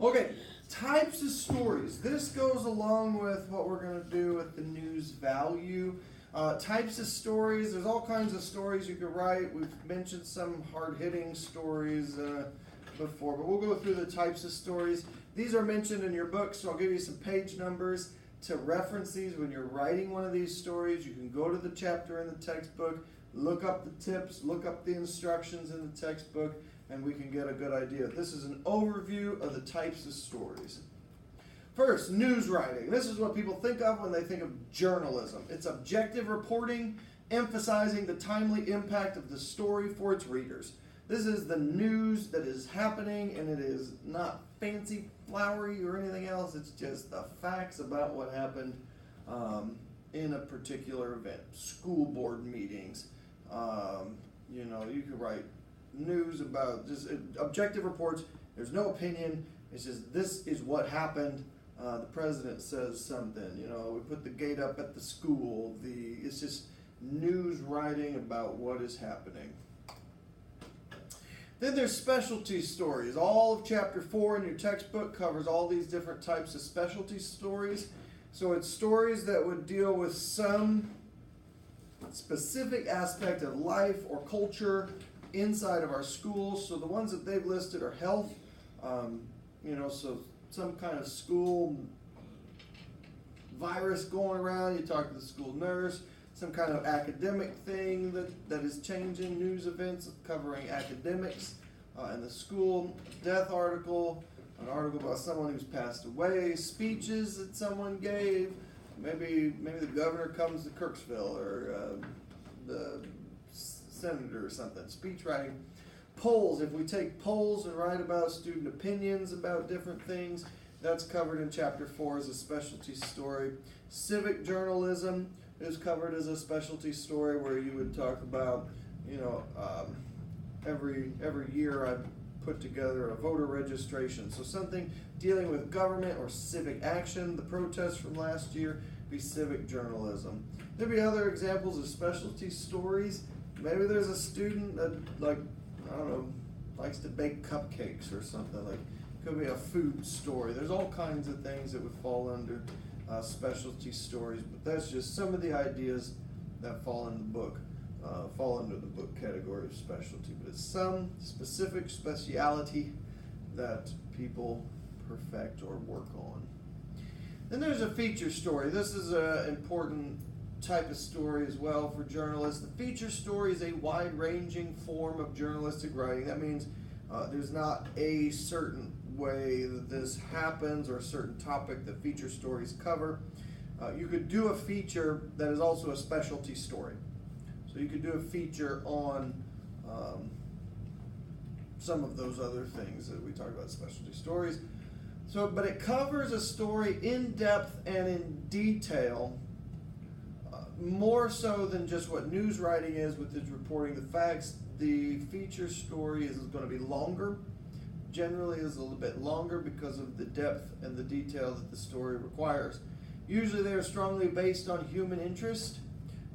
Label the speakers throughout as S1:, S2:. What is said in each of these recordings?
S1: Okay, types of stories. This goes along with what we're going to do with the news value. Types of stories, there's all kinds of stories you could write. We've mentioned some hard-hitting stories before, but we'll go through the types of stories. These are mentioned in your book, so I'll give you some page numbers to reference these when you're writing one of these stories. You can go to the chapter in the textbook, look up the tips, look up the instructions in the textbook, and we can get a good idea. This is an overview of the types of stories. First, news writing. This is what people think of when they think of journalism. It's objective reporting, emphasizing the timely impact of the story for its readers. This is the news that is happening, and it is not fancy, flowery, or anything else. It's just the facts about what happened in a particular event. School board meetings. You could write news about just objective reports. There's no opinion. It's just this is what happened. The president says something. We put the gate up at the school. It's just news writing about what is happening. Then there's specialty stories. All of chapter 4 in your textbook covers all these different types of specialty stories. So it's stories that would deal with some specific aspect of life or culture inside of our schools. So the ones that they've listed are health, so some kind of school virus going around. You talk to the school nurse. Some kind of academic thing that is changing, news events covering academics in the school, death article, an article about someone who's passed away, speeches that someone gave, maybe the governor comes to Kirksville or the senator or something, speech writing. Polls, if we take polls and write about student opinions about different things, that's covered in chapter 4 as a specialty story. Civic journalism is covered as a specialty story where you would talk about, every year I put together a voter registration. So something dealing with government or civic action. The protests from last year be civic journalism. There'd be other examples of specialty stories. Maybe there's a student that likes to bake cupcakes or something. Could be a food story. There's all kinds of things that would fall under specialty stories, but that's just some of the ideas that fall in the book, fall under the book category of specialty. But it's some specific speciality that people perfect or work on. Then there's a feature story. This is an important type of story as well for journalists. The feature story is a wide-ranging form of journalistic writing. That means there's not a certain way that this happens or a certain topic that feature stories cover. You could do a feature that is also a specialty story. So you could do a feature on some of those other things that we talked about, specialty stories. But it covers a story in depth and in detail, more so than just what news writing is with its reporting the facts. The feature story is going to be longer. Generally is a little bit longer because of the depth and the detail that the story requires. Usually they are strongly based on human interest,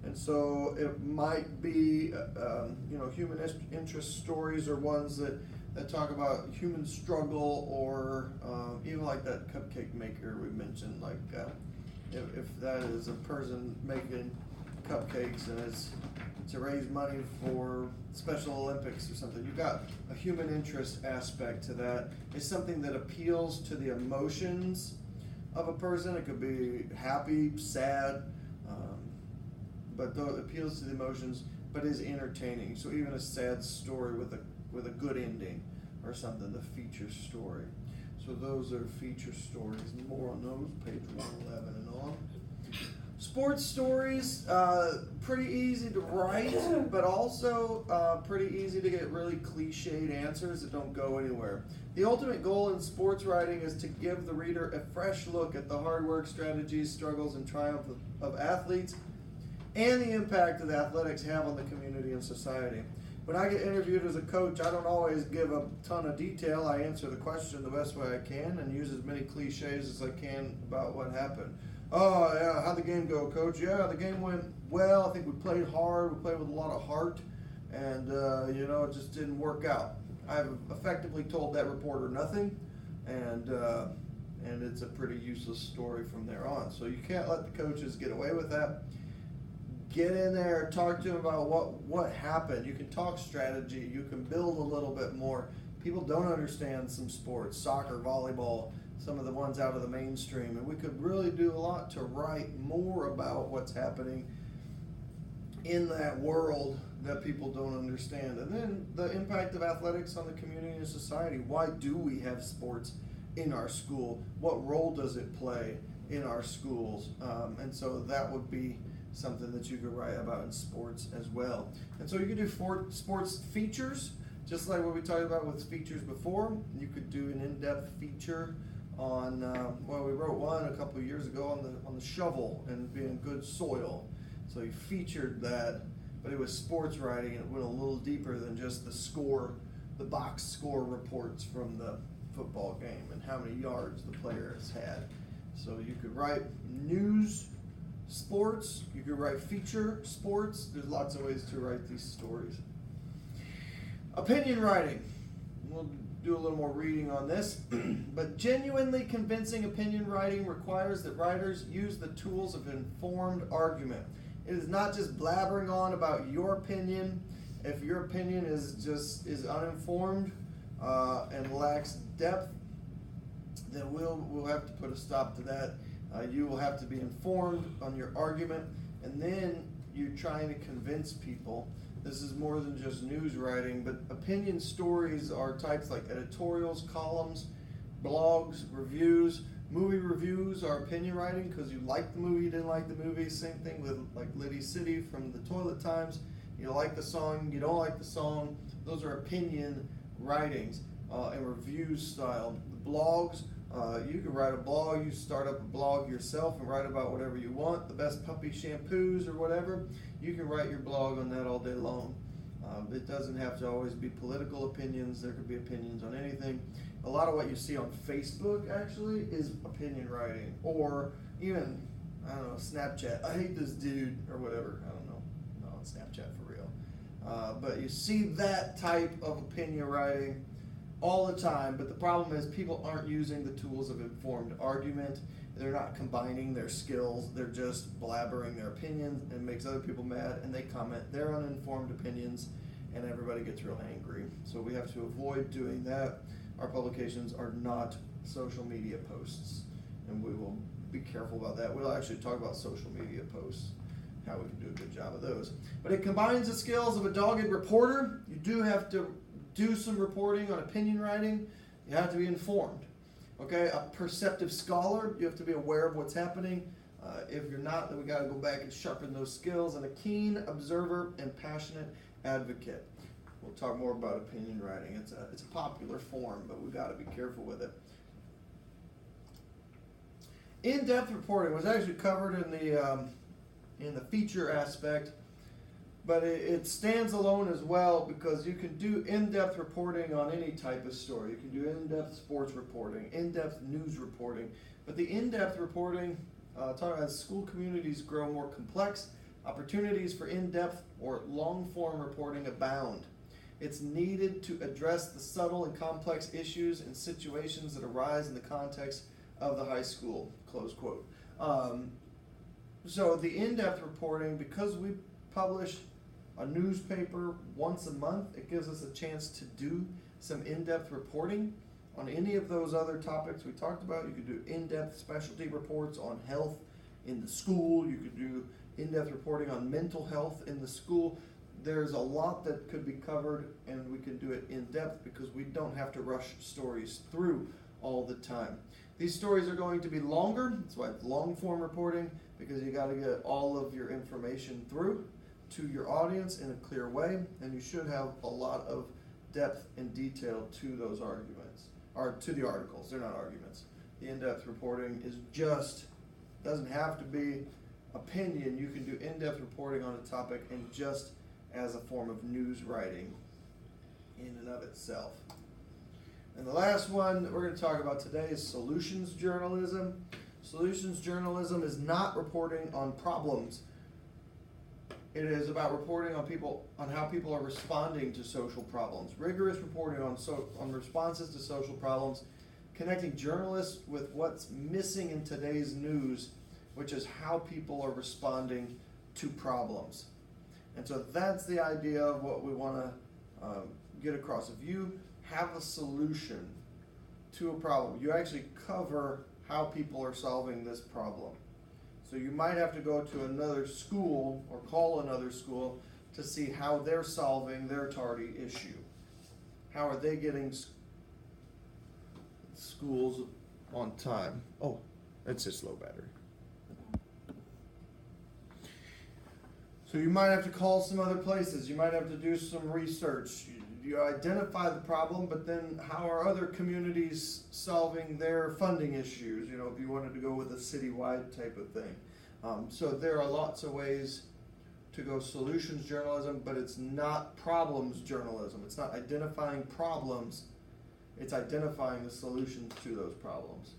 S1: and so it might be, human interest stories are ones that talk about human struggle, or even like that cupcake maker we mentioned, if that is a person making cupcakes and it's to raise money for Special Olympics or something. You've got a human interest aspect to that. It's something that appeals to the emotions of a person. It could be happy, sad, but though it appeals to the emotions, but is entertaining. So even a sad story with a good ending or something, the feature story. So those are feature stories. More on those, page 111 and on. Sports stories, pretty easy to write, but also pretty easy to get really cliched answers that don't go anywhere. The ultimate goal in sports writing is to give the reader a fresh look at the hard work, strategies, struggles, and triumph of athletes and the impact that athletics have on the community and society. When I get interviewed as a coach, I don't always give a ton of detail. I answer the question the best way I can and use as many cliches as I can about what happened. Oh, yeah, how'd the game go, Coach? Yeah, the game went well. I think we played hard. We played with a lot of heart, and, it just didn't work out. I've effectively told that reporter nothing, and it's a pretty useless story from there on. So you can't let the coaches get away with that. Get in there, talk to them about what happened. You can talk strategy. You can build a little bit more. People don't understand some sports, soccer, volleyball, some of the ones out of the mainstream, and we could really do a lot to write more about what's happening in that world that people don't understand. And then the impact of athletics on the community and society. Why do we have sports in our school? What role does it play in our schools? And so that would be something that you could write about in sports as well. And so you could do sports features, just like what we talked about with features before. You could do an in-depth feature on, we wrote one a couple of years ago on the shovel and being good soil. So you featured that, but it was sports writing, and it went a little deeper than just the box score reports from the football game and how many yards the player has had. So you could write news sports, you could write feature sports. There's lots of ways to write these stories. Opinion writing. We'll do a little more reading on this, but genuinely convincing opinion writing requires that writers use the tools of informed argument. It is not just blabbering on about your opinion. If your opinion is uninformed and lacks depth, then we'll have to put a stop to that. You will have to be informed on your argument, and then you're trying to convince people. This is more than just news writing, but opinion stories are types like editorials, columns, blogs, reviews. Movie reviews are opinion writing because you like the movie, you didn't like the movie. Same thing with like Liddy City from the Toilet Times. You like the song, you don't like the song. Those are opinion writings and review style. The blogs, you can write a blog. You start up a blog yourself and write about whatever you want. The best puppy shampoos or whatever. You can write your blog on that all day long. It doesn't have to always be political opinions. There could be opinions on anything. A lot of what you see on Facebook actually is opinion writing, or even, I don't know, Snapchat. I hate this dude or whatever. I don't know. No, it's Snapchat for real. But you see that type of opinion writing all the time, but the problem is people aren't using the tools of informed argument. They're not combining their skills. They're just blabbering their opinions, and it makes other people mad, and they comment their uninformed opinions, and everybody gets real angry. So we have to avoid doing that. Our publications are not social media posts, and we will be careful about that. We'll actually talk about social media posts, how we can do a good job of those. But it combines the skills of a dogged reporter. You do have to do some reporting on opinion writing. You have to be informed. Okay, a perceptive scholar, you have to be aware of what's happening. If you're not, then we got to go back and sharpen those skills. And a keen observer and passionate advocate. We'll talk more about opinion writing. It's a popular form, but we got to be careful with it. In-depth reporting was actually covered in the feature aspect, but it stands alone as well because you can do in-depth reporting on any type of story. You can do in-depth sports reporting, in-depth news reporting, but the in-depth reporting, talking about school communities grow more complex, opportunities for in-depth or long-form reporting abound. It's needed to address the subtle and complex issues and situations that arise in the context of the high school, close quote. So the in-depth reporting, because we publish a newspaper once a month, it gives us a chance to do some in-depth reporting on any of those other topics we talked about. You could do in-depth specialty reports on health in the school. You could do in-depth reporting on mental health in the school. There's a lot that could be covered, and we can do it in depth because we don't have to rush stories through all the time. These stories are going to be longer. That's why it's long form reporting, because you got to get all of your information through to your audience in a clear way, and you should have a lot of depth and detail to those arguments, or to the articles. They're not arguments. The in-depth reporting is doesn't have to be opinion. You can do in-depth reporting on a topic and just as a form of news writing in and of itself. And the last one that we're going to talk about today is solutions journalism. Solutions journalism is not reporting on problems. It is about reporting on how people are responding to social problems. Rigorous reporting on responses to social problems connecting journalists with what's missing in today's news, which is how people are responding to problems. And so that's the idea of what we want to get across. If you have a solution to a problem, you actually cover how people are solving this problem. So you might have to go to another school or call another school to see how they're solving their tardy issue. How are they getting schools on time? Oh, that's just low battery. So you might have to call some other places. You might have to do some research. You identify the problem, but then how are other communities solving their funding issues? You know, if you wanted to go with a citywide type of thing. So there are lots of ways to go solutions journalism, but it's not problems journalism. It's not identifying problems. It's identifying the solutions to those problems.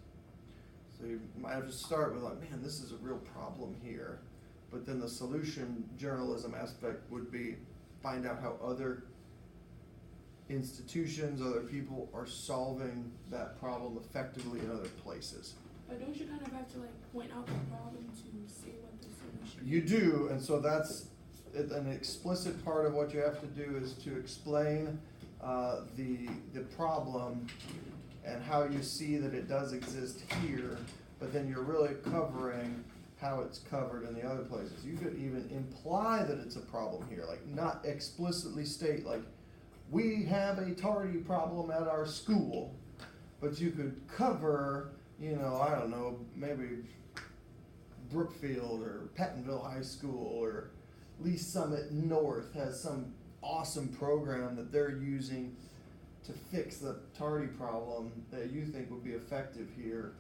S1: So you might have to start with like, man, this is a real problem here. But then the solution journalism aspect would be find out how other institutions, other people are solving that problem effectively in other places.
S2: But don't you kind of have to like point out the problem to see what the solution is?
S1: You do, and so that's an explicit part of what you have to do is to explain the problem and how you see that it does exist here, but then you're really covering how it's covered in the other places. You could even imply that it's a problem here, like not explicitly state like, we have a tardy problem at our school, but you could cover, you know, I don't know, maybe Brookfield or Pettonville High School or Lee Summit North has some awesome program that they're using to fix the tardy problem that you think would be effective here.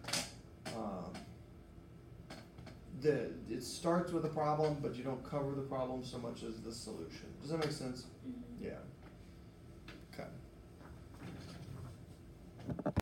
S1: It starts with a problem, but you don't cover the problem so much as the solution. Does that make sense?
S2: Mm-hmm.
S1: Yeah.